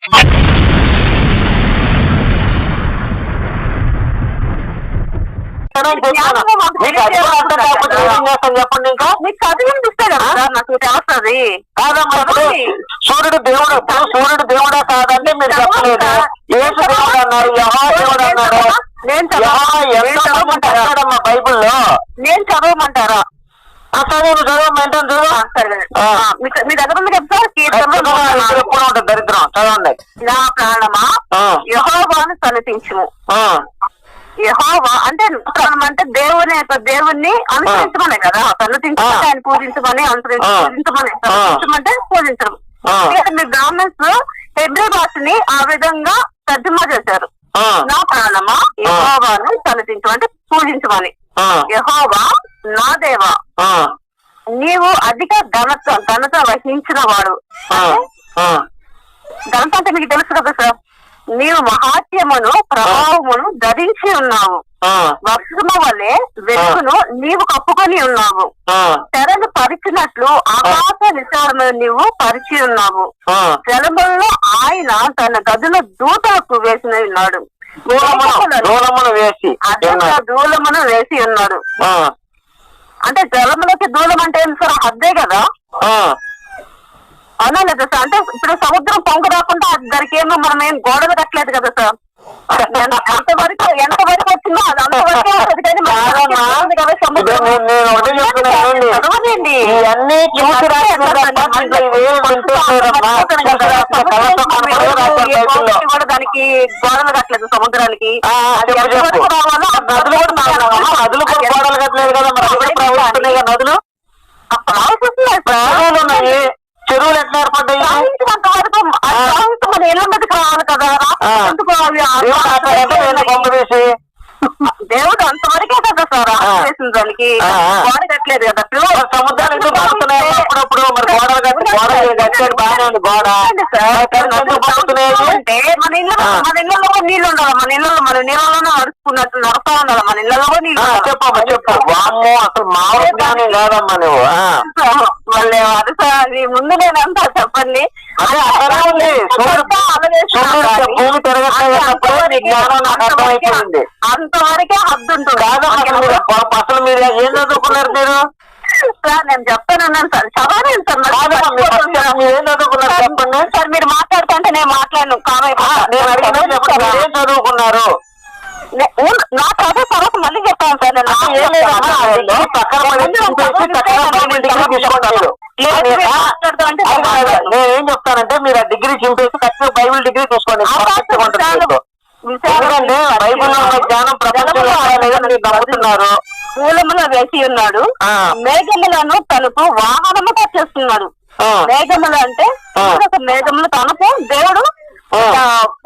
చెప్పండి. ఇంకా మీకు చదివినిపిస్తే కదా నాకు తెలుస్తుంది. కాదమ్మా, సూర్యుడు దేవుడు, సూర్యుడు దేవుడా కాదంటే మీరు చెప్పలేదు. యేసు దేవుడు అన్నారు, యెహోవా దేవుడు అన్నారు. నేను చదవమంటారమ్మా బైబుల్లో? నేను చదవమంటారా? చదువు చదవమంటాను. మీ దగ్గర ఉంది కదా సార్, ఎప్పుడు ఉంటుంది దరిద్రం. చదవండి. నా ప్రాణమా యెహోవాను సన్నతించుము. యెహోవా అంటే అంటే దేవుణ్ణి అనుసరించమనే కదా. సన్నతించమని, ఆయన పూజించమని, పూజించమంటే పూజించడం. మీరు బ్రాహ్మణ్స్ హెబ్రీ భాషని ఆ విధంగా తర్జుమా చేశారు. నా ప్రాణమా యెహోవాను సన్నతించు అంటే పూజించమని. యెహోవా నా దేవా, నీవు అధిక ఘనత వహించిన వాడు. ఘనత అంటే మీకు తెలుసు కదా సార్. నీవు మహాత్యమును ప్రభావమును ధరించి ఉన్నావు. వర్షము వలె వెలుగును నీవు కప్పుకొని ఉన్నావు. తెరలు పరిచినట్లు ఆకాశ విశాలమైన నీవు పరిచి ఉన్నావు. జలములలో ఆయన తన గదుల దూతలకు వేసి ఉన్నాడు. దూలమును వేసి ఉన్నాడు. అంటే జలములకి దూలం అంటే ఏంటి సార్? హద్దే కదా. అవునా లేదా సార్? అంటే ఇప్పుడు సముద్రం పొంగు రాకుండా దానికి ఏమో మనం ఏం గోడలు కట్టలేదు కదా సార్. ఎంతవరకు వచ్చిందో అది అంతవరకే ఉంటుంది. కానీ దానికి గోడలు కట్టలేదు సముద్రానికి. నదులు గోడలు కట్టలేదు కదా. నదులు ఉన్నాయి, చెరువులు ఎట్లా ఏర్పడ్డాయి? మన ఎల్లుండికి రావాలి కదా. దేవుడు అంతవరకే కదా సార్ చేసిన దానికి. గోడ కట్టలేదు కదా. సముద్రానికి అప్పుడప్పుడు మరి గోడలు కట్టాడు, బాగానే ఉంది గోడ. అంటే మన ఇళ్ళలో నీళ్ళు ఉండాలి. మన నీళ్ళలోనే నడుచుకున్నట్టు నడుస్తా ఉండాలి. మన ఇళ్ళలో నీళ్ళు. చెప్పమ్మా చెప్పు. వామ్మో, అసలు మామూలు జ్ఞానం కాదమ్మా నువ్వు. మళ్ళీ అది సార్ ముందు నేనంతా చెప్పండి. భూమి తిరగట్లేదు, అంతవరకే హద్దు ఉంటుంది. అసలు మీరు ఏం చదువుకున్నారు మీరు? సార్ నేను చెప్తానన్నాను సార్. చదవలేదు సార్. ఏం చదువుకున్నారు చెప్పండి సార్. మీరు మాట్లాడుతుంటే నేను మాట్లాడను. నేను అడిగిన ఏం చదువుకున్నారు? నా చదువు తర్వాత మళ్ళీ చెప్తాను సార్. నేనేం చెప్తానంటే మీరు ఆ డిగ్రీ చింపేసి ఖచ్చితంగా బైబిల్ డిగ్రీ తీసుకోండి. ఎందుకంటే బైబిల్లో ఉన్న జ్ఞానం ప్రపంచంలో మీరు నమ్ముతున్నారు. మూలములో వేసి ఉన్నాడు. మేఘములను తనకు వాహనముగా చేస్తున్నాడు. మేఘములు అంటే మేఘములు తనకు దేవుడు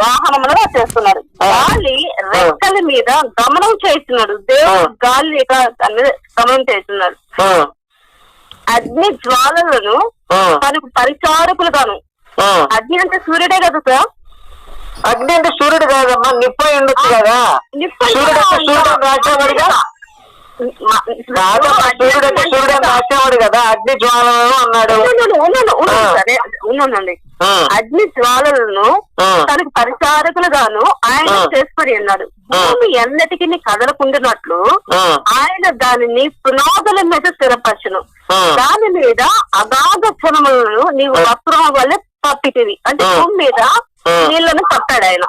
వాహనములుగా చేస్తున్నాడు. గాలి రెక్కల మీద గమనం చేస్తున్నాడు. దేవుడు గాలి గమనం చేస్తున్నాడు. అగ్ని జ్వాలలను తనకు పరిచారకులుగాను. అగ్ని అంటే సూర్యుడే కదా సార్. అగ్ని అంటే సూర్యుడు కాదమ్మా, నిప్పై ఉండొచ్చు కదా. సూర్యుడు రాసేవాడుగా. సూర్యుడు రాసేవాడు కదా. అగ్ని జ్వాలలను అన్నాడు. ఉన్నానండి. అగ్ని జ్వాలలను తనకు పరిచారకులుగాను ఆయన చేసుకుని ఉన్నాడు. భూమి ఎన్నటికి కదలకుండానట్లు ఆయన దానిని పునాదుల మీద స్థిరపరచును. దాని మీద అగాధ క్షణములను నీవు వస్త్రం వల్ల కప్పితివి. అంటే భూమి మీద నీళ్లను కప్పాడు ఆయన.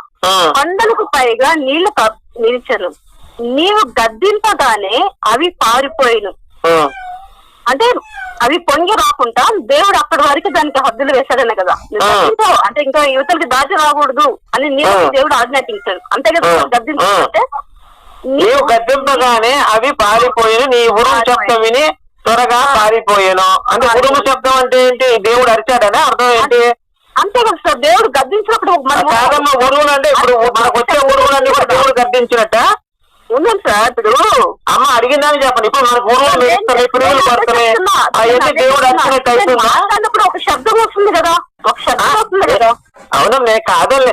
కొండలకు పైగా నీళ్లు నిలిచను. నీవు గద్దింపగానే అవి పారిపోయిను. అంటే అవి పొంగి రాకుండా దేవుడు అక్కడి వరకు దానికి హద్దులు వేశాడనే కదా. అంటే ఇంకా యువతలకి దాటి రాకూడదు అని దేవుడు ఆజ్ఞాపించాడు. అంతే కదా. గద్దింపంటే నీవు గద్దింపగానే అవి పారిపోయాను. నీ ఉరుము శబ్దం విని త్వరగా పారిపోయాను. అంటే ఉరుము శబ్దం అంటే ఏంటి? దేవుడు అరిచాడనే అర్థం ఏంటి? అంతే కదా సార్. దేవుడు గద్దించినప్పుడు కాదమ్మా ఉరువులు అంటే ఇప్పుడు మనకు వచ్చే ఉరువులన్నీ కూడా దేవుడు గద్దించినట్ట ఉన్నాం సార్. ఇప్పుడు అమ్మ అడిగిందని చెప్పండి. ఇప్పుడు మనకు ఉరువులు వేస్తున్నాయి, పురుగులు పడుతున్నాయి, అవన్నీ దేవుడు అరిచినట్టు అయిపోయింది. ఒక శబ్దం వస్తుంది కదా. ఒక శబ్దం వస్తుంది కదా. అవునమ్మే కాదలే.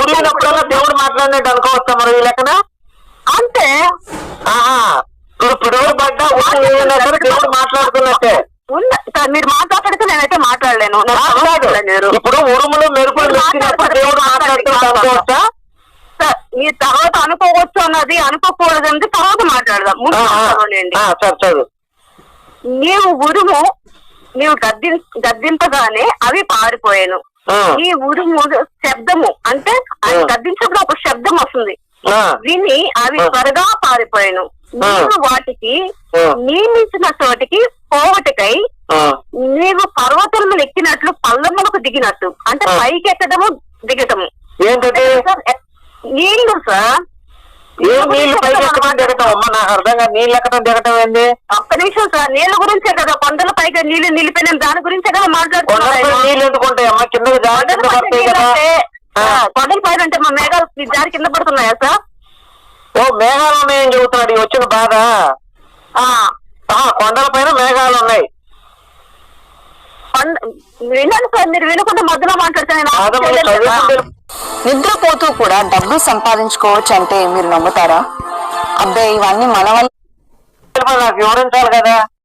ఉరిగినప్పుడల్లా దేవుడు మాట్లాడినట్టు అనుకోవచ్చా మరి ఈ లెక్కన? అంతే. ఇప్పుడు పిడుగులు పడ్డా దేవుడు మాట్లాడుతున్నట్టే. మీరు మాట్లాడితే నేనైతే మాట్లాడలేను. ఇప్పుడు ఉరుములు మెరుపులు వచ్చినప్పుడు దేవుడు అనుకోవచ్చా? మీ తర్వాత అనుకోవచ్చు అన్నది అనుకోకూడదు అంటే తర్వాత మాట్లాడదాం. చదువు. నీవు ఉరుము నీవు గద్దింపగానే అవి పారిపోయాను. ఈ ఉరుము శబ్దము అంటే అది గద్దించినప్పుడు ఒక శబ్దం వస్తుంది, విని అవి త్వరగా పారిపోయాను. నీవు వాటికి నియమించిన చోటికి పోవటకై నీవు పర్వతములు ఎక్కినట్లు పల్లములకు దిగినట్టు, అంటే పైకి ఎక్కడము దిగటము. ఏంటంటే నీళ్లు సార్, నీళ్లు పైకి ఎక్కడం దిగటం అమ్మా, నాకు అర్థం కాదు. నీళ్ళు ఎక్కడం దిగటం ఏంది? ఒక్క నిమిషం సార్, నీళ్ళ గురించే కదా, కొండల పైగా నీళ్లు నిలిపిన దాని గురించే కదా మాట్లాడుతున్నాను. నీళ్ళు ఎందుకు ఉంటాయి అమ్మా? కింద కొండల పైన అంటే మా మేఘాలు దారి కింద పడుతున్నాయా సార్? ఓ మేఘాలు ఉన్నాయని చెబుతున్నాడు వచ్చిన బాధ. కొండల పైన మేఘాలు ఉన్నాయి. విన్నాను సార్, మీరు వినకుండా మధ్యలో మాట్లాడుతున్నాను. నిద్రపోతూ కూడా డబ్బు సంపాదించుకోవచ్చు అంటే మీరు నమ్ముతారా? అబ్బాయి ఇవన్నీ మన వల్ల నాకు వివరించాలి కదా.